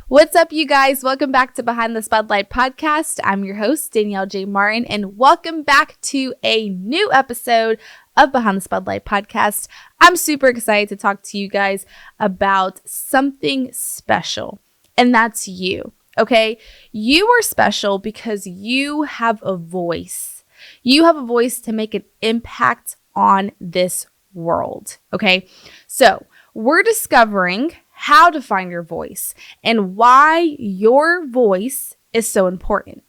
What's up, you guys? Welcome back to Behind the Spotlight podcast. I'm your host, Danielle J. Martin, and welcome back to a new episode of Behind the Spotlight podcast. I'm super excited to talk to you guys about something special, and that's you, okay? You are special because you have a voice. You have a voice to make an impact on this world, okay? So we're discovering how to find your voice and why your voice is so important.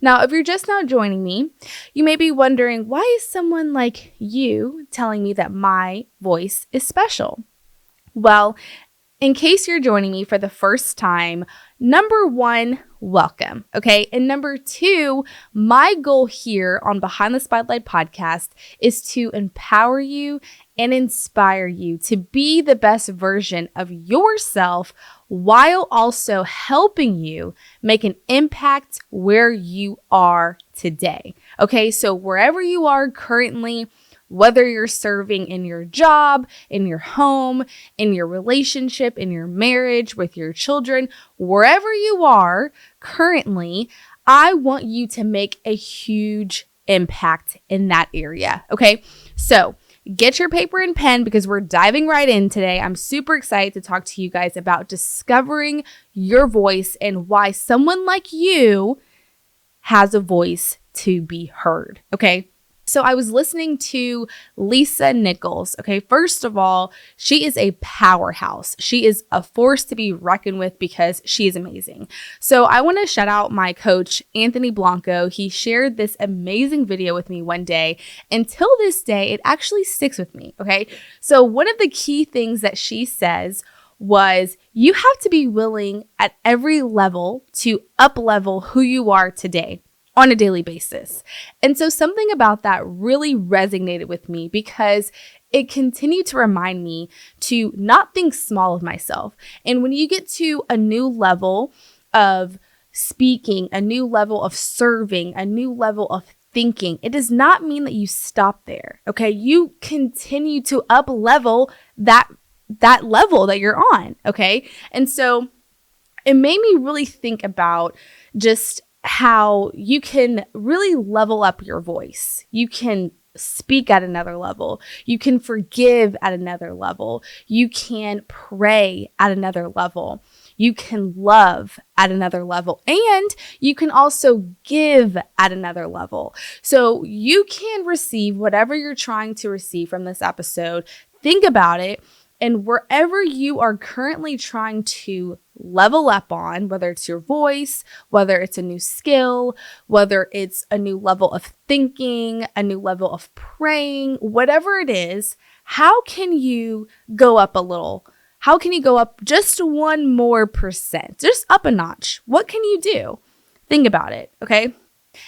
Now, if you're just now joining me, you may be wondering, why is someone like you telling me that my voice is special? Well, in case you're joining me for the first time, number one, welcome, okay? And number two, my goal here on Behind the Spotlight podcast is to empower you and inspire you to be the best version of yourself while also helping you make an impact where you are today, okay? So wherever you are currently, whether you're serving in your job, in your home, in your relationship, in your marriage, with your children, wherever you are currently, I want you to make a huge impact in that area, okay? So get your paper and pen because we're diving right in today. I'm super excited to talk to you guys about discovering your voice and why someone like you has a voice to be heard, okay? So I was listening to Lisa Nichols. Okay, first of all, she is a powerhouse. She is a force to be reckoned with because she is amazing. So I want to shout out my coach, Anthony Blanco. He shared this amazing video with me one day. Until this day, it actually sticks with me. Okay, so one of the key things that she says was you have to be willing at every level to up-level who you are today on a daily basis. And so something about that really resonated with me because it continued to remind me to not think small of myself. And when you get to a new level of speaking, a new level of serving, a new level of thinking, it does not mean that you stop there, okay? You continue to up level that level that you're on, okay? And so it made me really think about just how you can really level up your voice. You can speak at another level. You can forgive at another level. You can pray at another level. You can love at another level. And you can also give at another level. So you can receive whatever you're trying to receive from this episode. Think about it. And wherever you are currently trying to level up on, whether it's your voice, whether it's a new skill, whether it's a new level of thinking, a new level of praying, whatever it is, how can you go up a little? How can you go up just 1 more percent? Just up a notch. What can you do? Think about it, okay?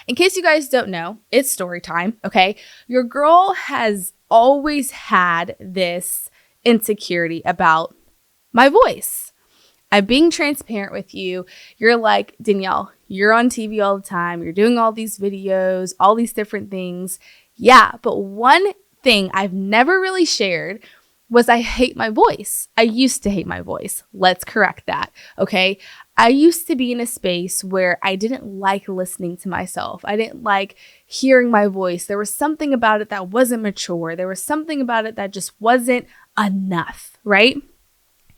In case you guys don't know, it's story time, okay? Your girl has always had this insecurity about my voice. I'm being transparent with you. You're like, Danielle, you're on TV all the time. You're doing all these videos, all these different things. Yeah, but one thing I've never really shared was I hate my voice. I used to hate my voice. Let's correct that, okay? I used to be in a space where I didn't like listening to myself. I didn't like hearing my voice. There was something about it that wasn't mature. There was something about it that just wasn't enough, right?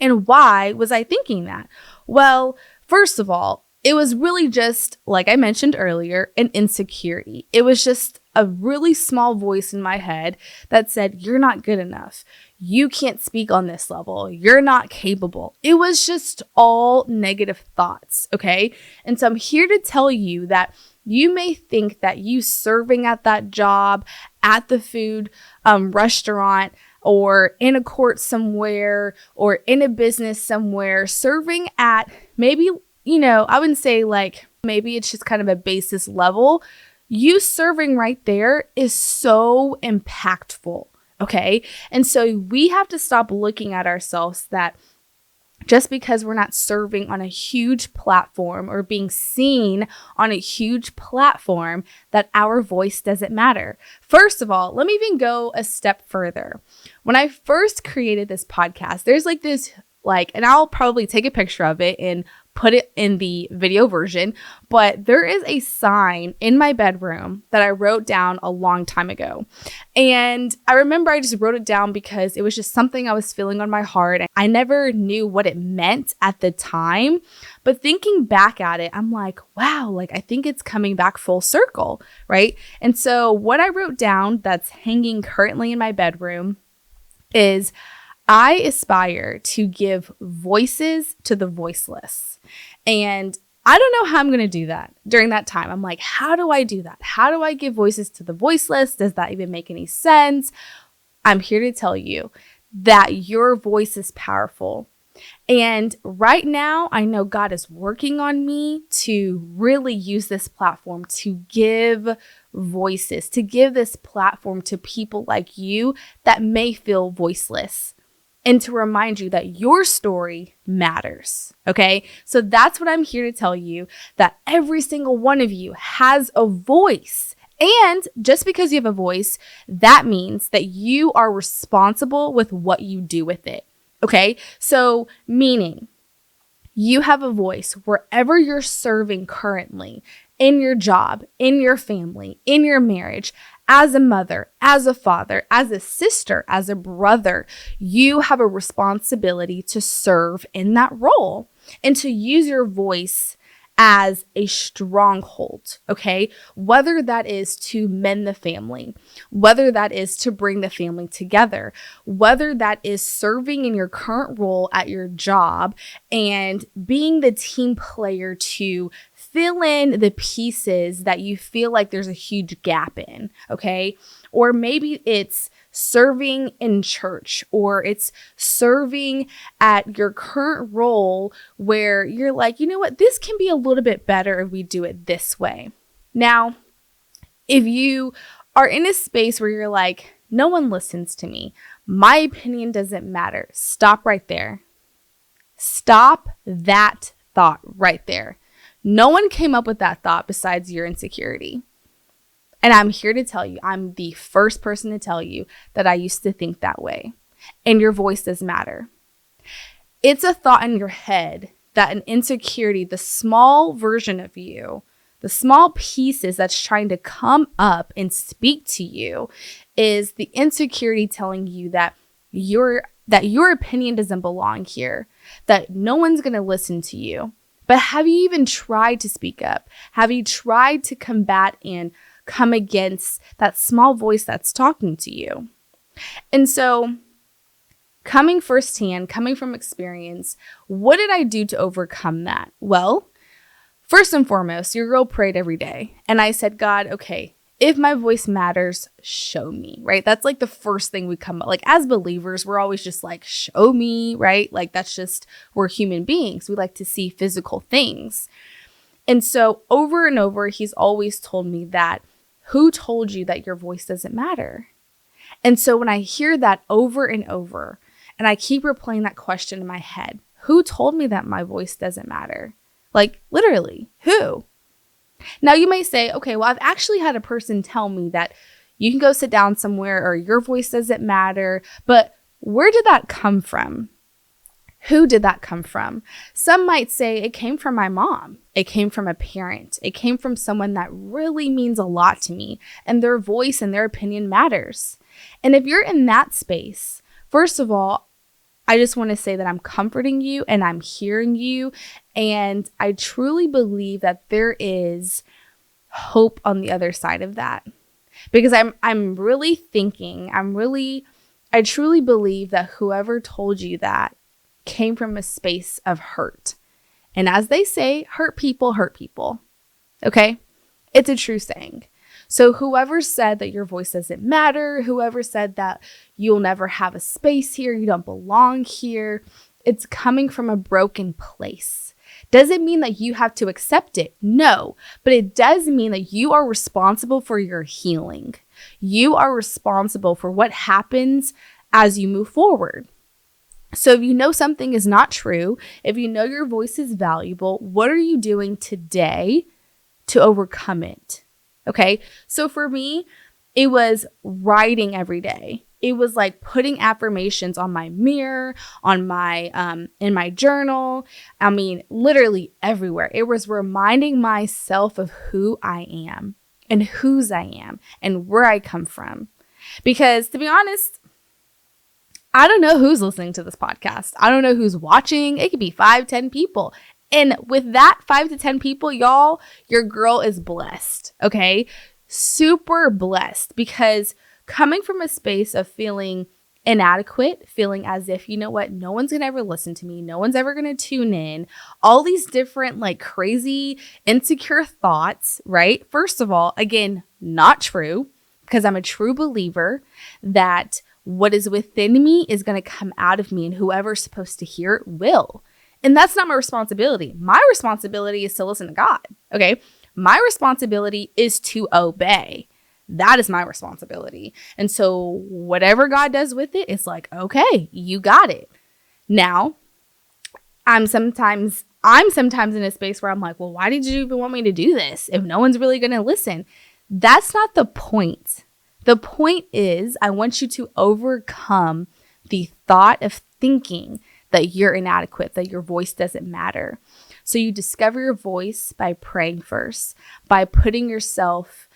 And why was I thinking that? Well, first of all, it was really just, like I mentioned earlier, an insecurity. It was just a really small voice in my head that said, you're not good enough. You can't speak on this level. You're not capable. It was just all negative thoughts, okay? And so I'm here to tell you that you may think that you serving at that job, at the food restaurant, or in a court somewhere, or in a business somewhere, serving at maybe, I wouldn't say like, maybe it's just kind of a basis level. You serving right there is so impactful, okay? And so we have to stop looking at ourselves that just because we're not serving on a huge platform or being seen on a huge platform, that our voice doesn't matter. First of all, let me even go a step further. When I first created this podcast, there's like this and I'll probably take a picture of it and put it in the video version, but there is a sign in my bedroom that I wrote down a long time ago. And I remember I just wrote it down because it was just something I was feeling on my heart. I never knew what it meant at the time, but thinking back at it, I'm like, wow, I think it's coming back full circle, right? And so what I wrote down that's hanging currently in my bedroom is, I aspire to give voices to the voiceless. And I don't know how I'm going to do that during that time. I'm like, how do I do that? How do I give voices to the voiceless? Does that even make any sense? I'm here to tell you that your voice is powerful. And right now, I know God is working on me to really use this platform to give voices, to give this platform to people like you that may feel voiceless. And to remind you that your story matters, okay? So that's what I'm here to tell you, that every single one of you has a voice. And just because you have a voice, that means that you are responsible with what you do with it, okay? So meaning you have a voice wherever you're serving currently, in your job, in your family, in your marriage, as a mother, as a father, as a sister, as a brother. You have a responsibility to serve in that role and to use your voice as a stronghold, okay? Whether that is to mend the family, whether that is to bring the family together, whether that is serving in your current role at your job and being the team player to fill in the pieces that you feel like there's a huge gap in, okay? Or maybe it's serving in church, or it's serving at your current role where you're like, you know what, this can be a little bit better if we do it this way. Now, if you are in a space where you're like, no one listens to me, my opinion doesn't matter, stop right there. Stop that thought right there. No one came up with that thought besides your insecurity. And I'm here to tell you, I'm the first person to tell you that I used to think that way. And your voice does matter. It's a thought in your head that an insecurity, the small version of you, the small pieces that's trying to come up and speak to you, is the insecurity telling you that your opinion doesn't belong here, that no one's going to listen to you. But have you even tried to speak up? Have you tried to combat and come against that small voice that's talking to you? And so, coming firsthand, coming from experience, what did I do to overcome that? Well, first and foremost, your girl prayed every day. And I said, God, okay, if my voice matters, show me, right? That's the first thing we come up. As believers, we're always just show me, right? That's just, we're human beings. We like to see physical things. And so over and over, he's always told me that, who told you that your voice doesn't matter? And so when I hear that over and over, and I keep replaying that question in my head, who told me that my voice doesn't matter? Literally, who? Now you may say, okay, well, I've actually had a person tell me that you can go sit down somewhere or your voice doesn't matter, but where did that come from? Who did that come from? Some might say it came from my mom. It came from a parent. It came from someone that really means a lot to me, and their voice and their opinion matters. And if you're in that space, first of all, I just want to say that I'm comforting you and I'm hearing you. And I truly believe that there is hope on the other side of that. Because I'm really thinking, I truly believe that whoever told you that came from a space of hurt. And as they say, hurt people hurt people. Okay? It's a true saying. So whoever said that your voice doesn't matter, whoever said that you'll never have a space here, you don't belong here, it's coming from a broken place. Does it mean that you have to accept it? No, but it does mean that you are responsible for your healing. You are responsible for what happens as you move forward. So if you know something is not true, if you know your voice is valuable, what are you doing today to overcome it? Okay, so for me, it was writing every day. It was like putting affirmations on my mirror, on my in my journal. I mean, literally everywhere. It was reminding myself of who I am and whose I am and where I come from. Because to be honest, I don't know who's listening to this podcast. I don't know who's watching. It could be 5, 10 people. And with that 5 to 10 people, y'all, your girl is blessed, okay? Super blessed, because coming from a space of feeling inadequate, feeling as if, you know what, no one's going to ever listen to me, no one's ever going to tune in, all these different like crazy insecure thoughts, right? First of all, again, not true, because I'm a true believer that what is within me is going to come out of me, and whoever's supposed to hear it will. And that's not my responsibility. My responsibility is to listen to God, okay? My responsibility is to obey. That is my responsibility. And so whatever God does with it, it's like, okay, you got it. Now, I'm sometimes in a space where I'm like, well, why did you even want me to do this if no one's really going to listen? That's not the point. The point is, I want you to overcome the thought of thinking that you're inadequate, that your voice doesn't matter. So you discover your voice by praying first, by putting yourself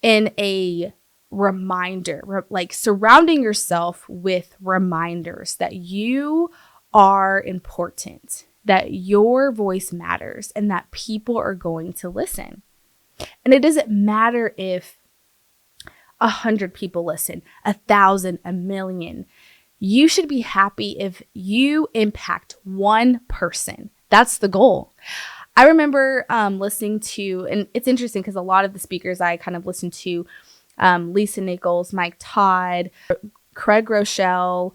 in a reminder, like surrounding yourself with reminders that you are important, that your voice matters, and that people are going to listen. And it doesn't matter if 100 people listen, 1,000, 1,000,000. You should be happy if you impact one person. That's the goal. I remember listening to, and it's interesting because a lot of the speakers I kind of listened to, Lisa Nichols, Mike Todd, Craig Rochelle,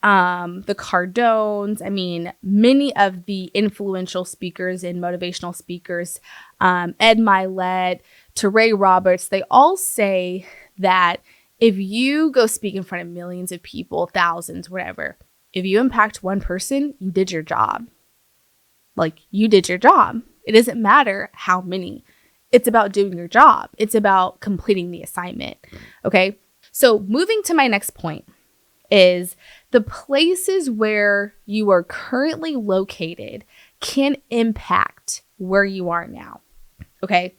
the Cardones, I mean, many of the influential speakers and motivational speakers, Ed Milet, to Ray Roberts, they all say that if you go speak in front of millions of people, thousands, whatever, if you impact one person, you did your job. Like, you did your job. It doesn't matter how many. It's about doing your job. It's about completing the assignment. Okay. So moving to my next point is the places where you are currently located can impact where you are now. Okay.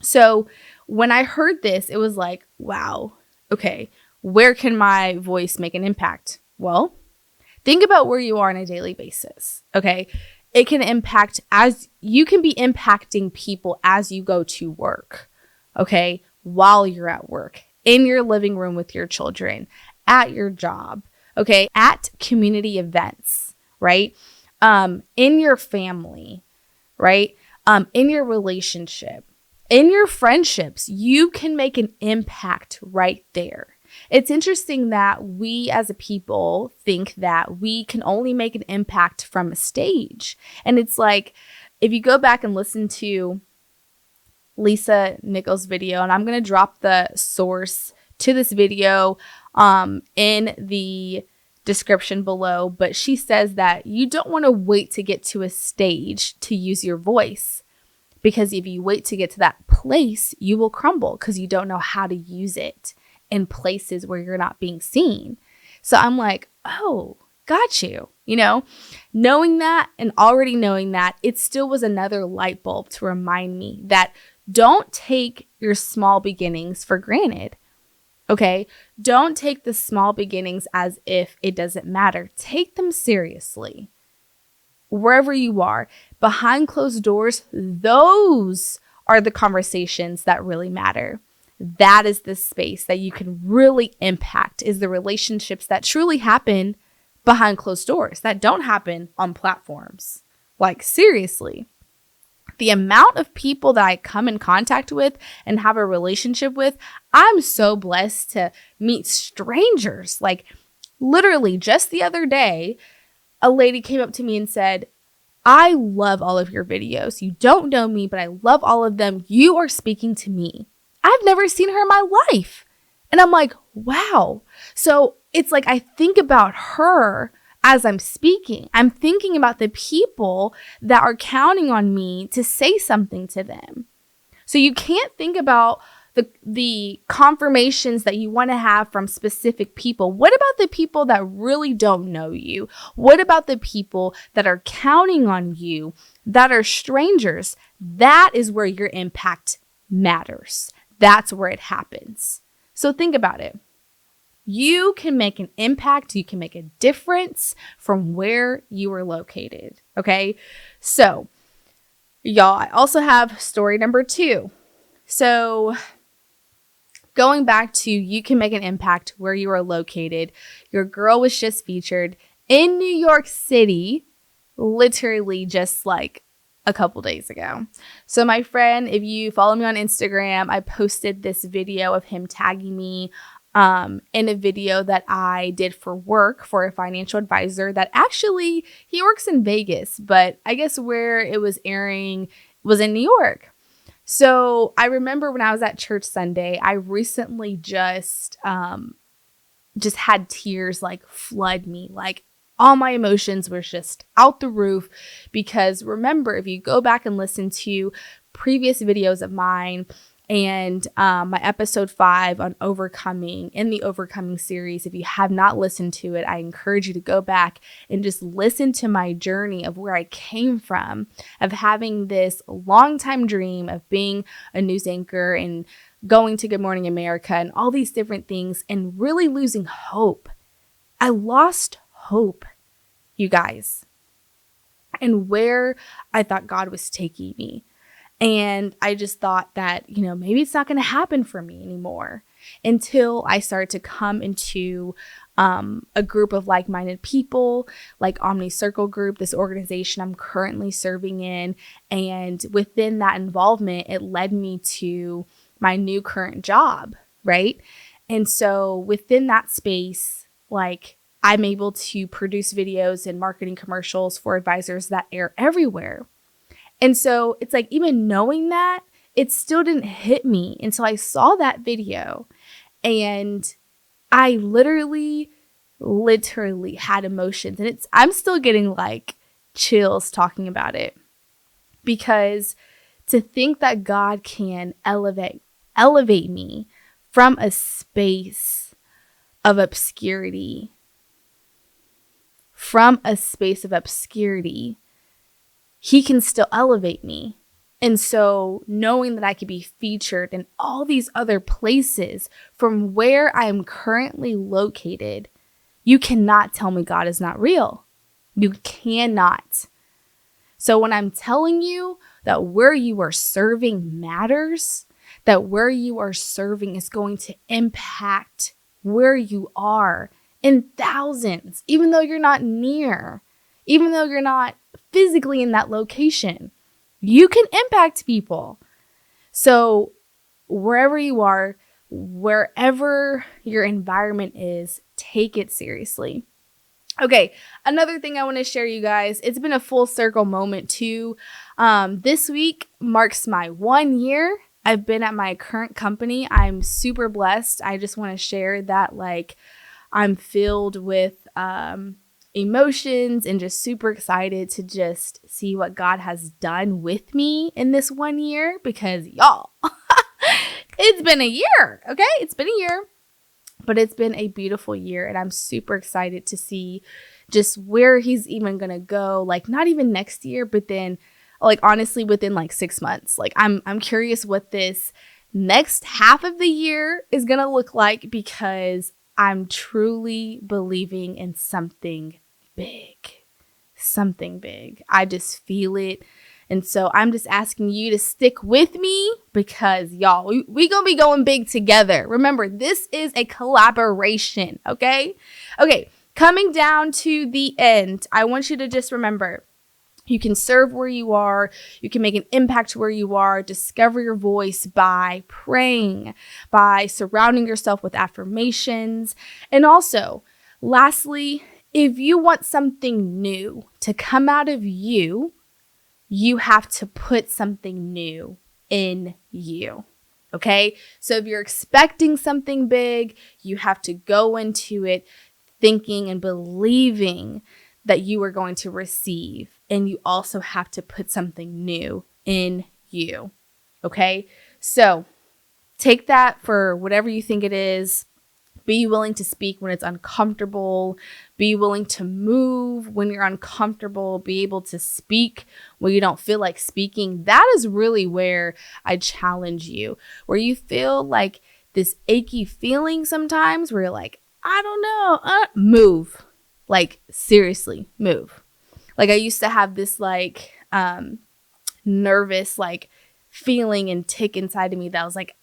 So when I heard this, it was like, wow, okay, where can my voice make an impact? Well, think about where you are on a daily basis. Okay. It can impact, as you can be impacting people as you go to work. Okay. While you're at work, in your living room with your children, at your job. Okay. At community events, right? In your family, right? In your relationship, in your friendships, you can make an impact right there. It's interesting that we as a people think that we can only make an impact from a stage. And it's like, if you go back and listen to Lisa Nichols' video, and I'm going to drop the source to this video in the description below, but she says that you don't want to wait to get to a stage to use your voice. Because if you wait to get to that place, you will crumble because you don't know how to use it in places where you're not being seen. So I'm like, oh, got you. You know, knowing that and already knowing that, it still was another light bulb to remind me that don't take your small beginnings for granted. Okay. Don't take the small beginnings as if it doesn't matter. Take them seriously. Wherever you are, behind closed doors, those are the conversations that really matter. That is the space that you can really impact, is the relationships that truly happen behind closed doors, that don't happen on platforms. Like, seriously, the amount of people that I come in contact with and have a relationship with, I'm so blessed to meet strangers. Like, literally just the other day, a lady came up to me and said, I love all of your videos. You don't know me, but I love all of them. You are speaking to me. I've never seen her in my life. And I'm like, wow. So it's like I think about her as I'm speaking. I'm thinking about the people that are counting on me to say something to them. So you can't think about the confirmations that you want to have from specific people? What about the people that really don't know you? What about the people that are counting on you, that are strangers? That is where your impact matters. That's where it happens. So think about it. You can make an impact, you can make a difference from where you are located, okay? So, y'all, I also have story number 2. So, going back to you can make an impact where you are located. Your girl was just featured in New York City, literally just like a couple days ago. So my friend, if you follow me on Instagram, I posted this video of him tagging me in a video that I did for work for a financial advisor that actually he works in Vegas, but I guess where it was airing was in New York. So I remember when I was at church Sunday, I recently just had tears like flood me. Like all my emotions were just out the roof because remember, if you go back and listen to previous videos of mine and my episode 5 on overcoming in the overcoming series, if you have not listened to it, I encourage you to go back and just listen to my journey of where I came from, of having this long-time dream of being a news anchor and going to Good Morning America and all these different things and really losing hope. I lost hope, you guys, and where I thought God was taking me. And I just thought that, maybe it's not going to happen for me anymore until I started to come into a group of like-minded people, like Omni Circle Group, this organization I'm currently serving in. And within that involvement, it led me to my new current job, right? And so within that space, like I'm able to produce videos and marketing commercials for advisors that air everywhere. And so it's like, even knowing that, it still didn't hit me until I saw that video. And I literally had emotions. And I'm still getting like chills talking about it. Because to think that God can elevate me from a space of obscurity, He can still elevate me. And so knowing that I could be featured in all these other places from where I am currently located, you cannot tell me God is not real. You cannot. So when I'm telling you that where you are serving matters, that where you are serving is going to impact where you are in thousands, even though you're not near, even though you're not physically in that location, you can impact people. So wherever you are, wherever your environment is, take it seriously. Okay, another thing I want to share, you guys, it's been a full circle moment too. This week marks my 1 year. I've been at my current company. I'm super blessed. I just want to share that I'm filled with emotions and just super excited to just see what God has done with me in this 1 year because y'all, it's been a year, okay? It's been a year, but it's been a beautiful year and I'm super excited to see just where he's even going to go, not even next year, but then honestly within 6 months. I'm curious what this next half of the year is going to look like because I'm truly believing in something big. I just feel it. And so I'm just asking you to stick with me because y'all, we going to be going big together. Remember, this is a collaboration, okay? Okay, coming down to the end, I want you to just remember, you can serve where you are. You can make an impact where you are. Discover your voice by praying, by surrounding yourself with affirmations. And also, lastly, if you want something new to come out of you, you have to put something new in you. Okay? So if you're expecting something big, you have to go into it thinking and believing that you are going to receive. And you also have to put something new in you. Okay? So take that for whatever you think it is. Be willing to speak when it's uncomfortable. Be willing to move when you're uncomfortable. Be able to speak when you don't feel like speaking. That is really where I challenge you, where you feel like this achy feeling sometimes where you're like, I don't know, move. Like, seriously, move. Like, I used to have this like nervous like feeling and tick inside of me that was like,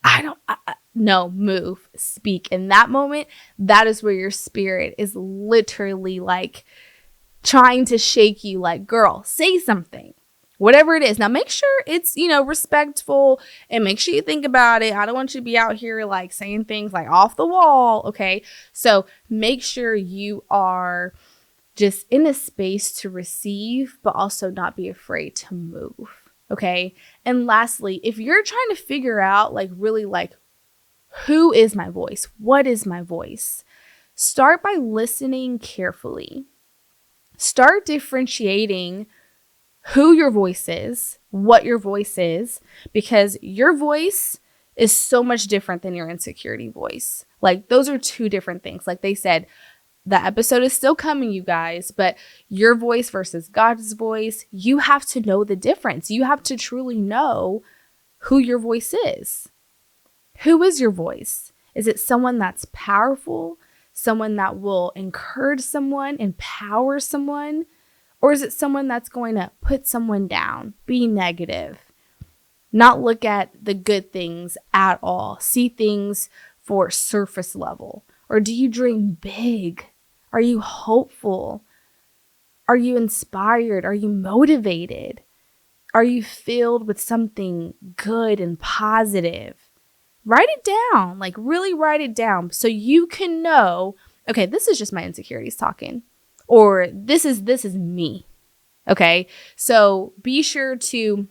no, move, speak. In that moment, that is where your spirit is literally like trying to shake you like, girl, say something, whatever it is. Now make sure it's, respectful, and make sure you think about it. I don't want you to be out here like saying things like off the wall. Okay. So make sure you are just in a space to receive, but also not be afraid to move. Okay. And lastly, if you're trying to figure out like really like, who is my voice? What is my voice? Start by listening carefully. Start differentiating who your voice is, what your voice is, because your voice is so much different than your insecurity voice. Like, those are two different things. Like they said, the episode is still coming, you guys, but your voice versus God's voice, you have to know the difference. You have to truly know who your voice is. Who is your voice? Is it someone that's powerful, someone that will encourage someone, empower someone? Or is it someone that's going to put someone down, be negative, not look at the good things at all, see things for surface level? Or do you dream big? Are you hopeful? Are you inspired? Are you motivated? Are you filled with something good and positive? Write it down, like really write it down so you can know, okay, this is just my insecurities talking, or this is me. Okay. So be sure to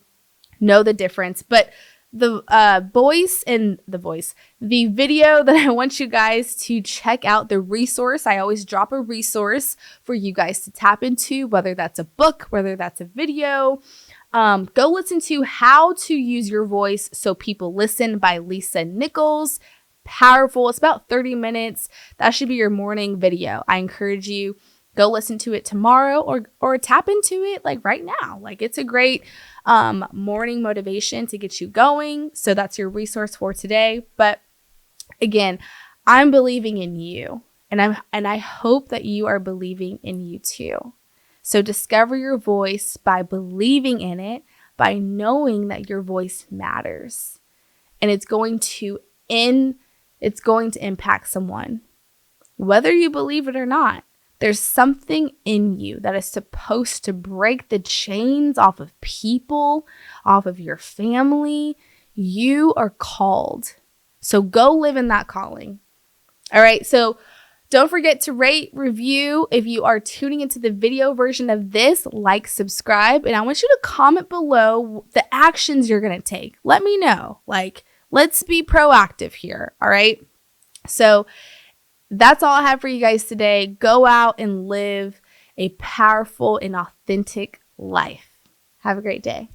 know the difference, but the video that I want you guys to check out, the resource, I always drop a resource for you guys to tap into, whether that's a book, whether that's a video. Go listen to How to Use Your Voice So People Listen by Lisa Nichols. Powerful. It's about 30 minutes. That should be your morning video. I encourage you, go listen to it tomorrow or tap into it like right now. Like, it's a great morning motivation to get you going. So that's your resource for today. But again, I'm believing in you, and I hope that you are believing in you too. So discover your voice by believing in it, by knowing that your voice matters, and it's going to impact someone, whether you believe it or not. There's something in you that is supposed to break the chains off of people, off of your family. You are called. So go live in that calling. All right. So don't forget to rate, review. If you are tuning into the video version of this, like, subscribe. And I want you to comment below the actions you're going to take. Let me know. Like, let's be proactive here. All right. So that's all I have for you guys today. Go out and live a powerful and authentic life. Have a great day.